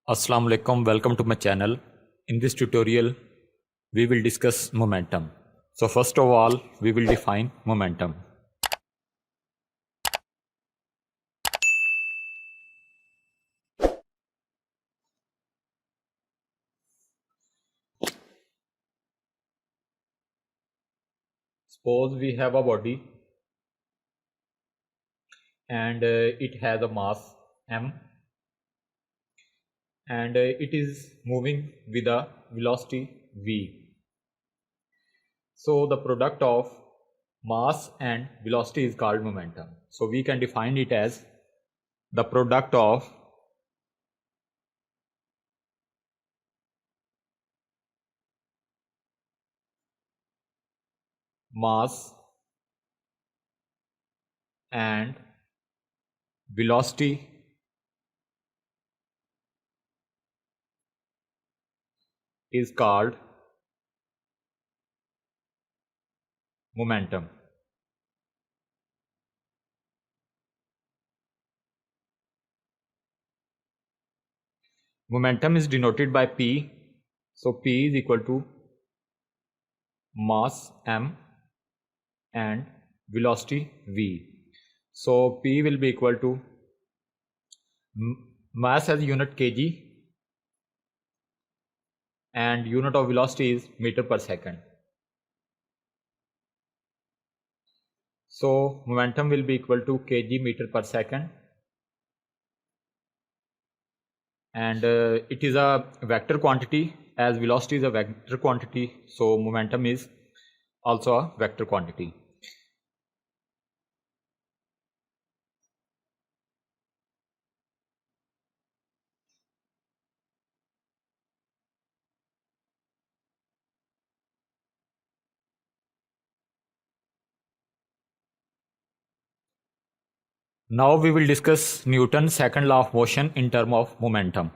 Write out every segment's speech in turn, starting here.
Assalamu alaikum, welcome to my channel. In this tutorial, we will discuss momentum. So first of all, we will define momentum. Suppose we have a body and it has a mass m and it is moving with a velocity v. So the product of mass and velocity is called momentum. So we can define it as the product of mass and velocity is called momentum. Momentum is denoted by P. So P is equal to mass m and velocity v. So P will be equal to mass as unit kg and unit of velocity is meter per second. So momentum will be equal to kg meter per second, and it is a vector quantity as velocity is a vector quantity, so momentum is also a vector quantity. Now we will discuss Newton's second law of motion in terms of momentum.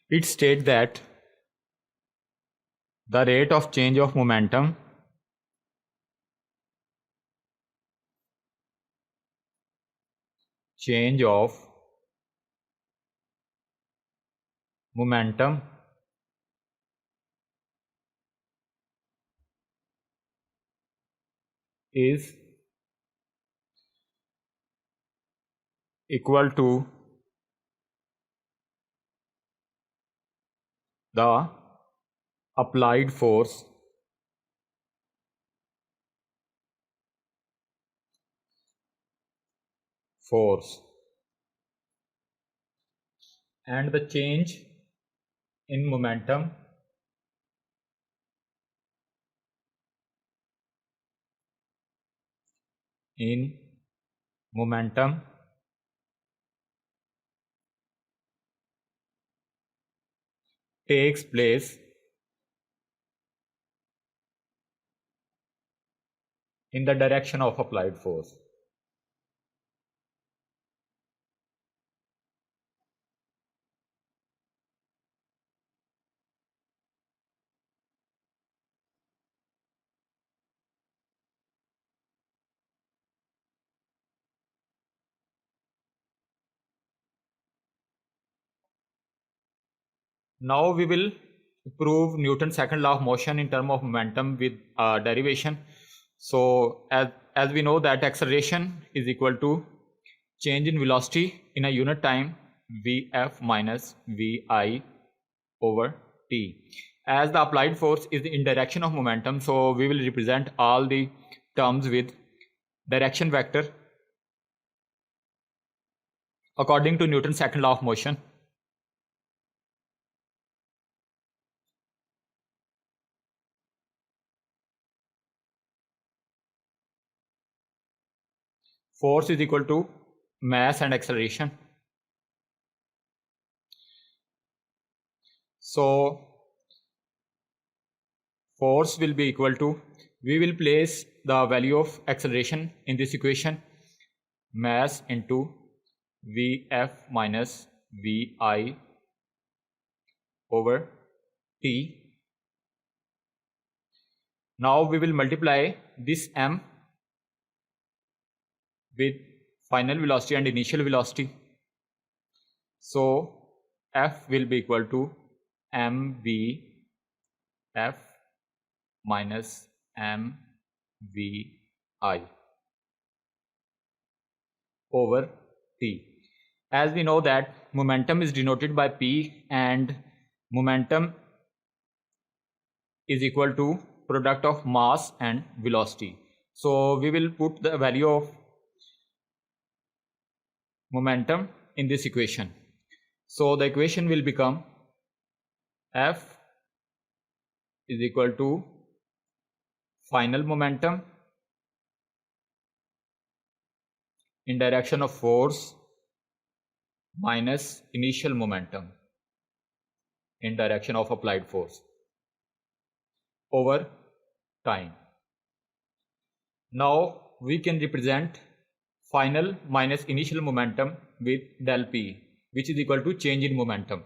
It states that the rate of change of momentum is equal to the applied force and the change in momentum in momentum takes place in the direction of applied force. Now we will prove Newton's second law of motion in terms of momentum with derivation. So as we know that acceleration is equal to change in velocity in a unit time Vf minus Vi over t. As the applied force is in direction of momentum, so we will represent all the terms with direction vector according to Newton's second law of motion. force is equal to mass and acceleration. So force will be equal to, we will place the value of acceleration in this equation, mass into Vf minus Vi over T. Now we will multiply this m with final velocity and initial velocity. So F will be equal to mvf minus mvi over t. As we know that momentum is denoted by p, and momentum is equal to product of mass and velocity. So we will put the value of momentum in this equation. So the equation will become F is equal to final momentum in direction of force minus initial momentum in direction of applied force over time. Now we can represent final minus initial momentum with del P, which is equal to change in momentum.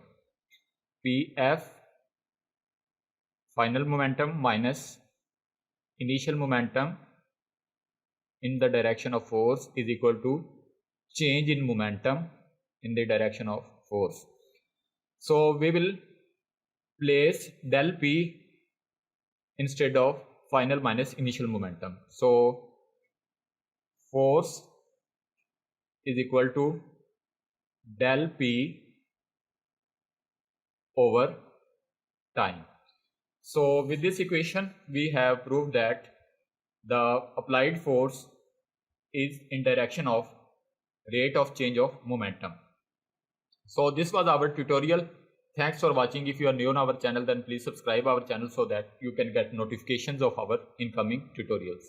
Pf final momentum minus initial momentum in the direction of force is equal to change in momentum in the direction of force. So we will place del P instead of final minus initial momentum. So force is equal to del P over time. So with this equation we have proved that the applied force is in direction of rate of change of momentum. So this was our tutorial. Thanks for watching. If you are new on our channel, then please subscribe our channel so that you can get notifications of our incoming tutorials.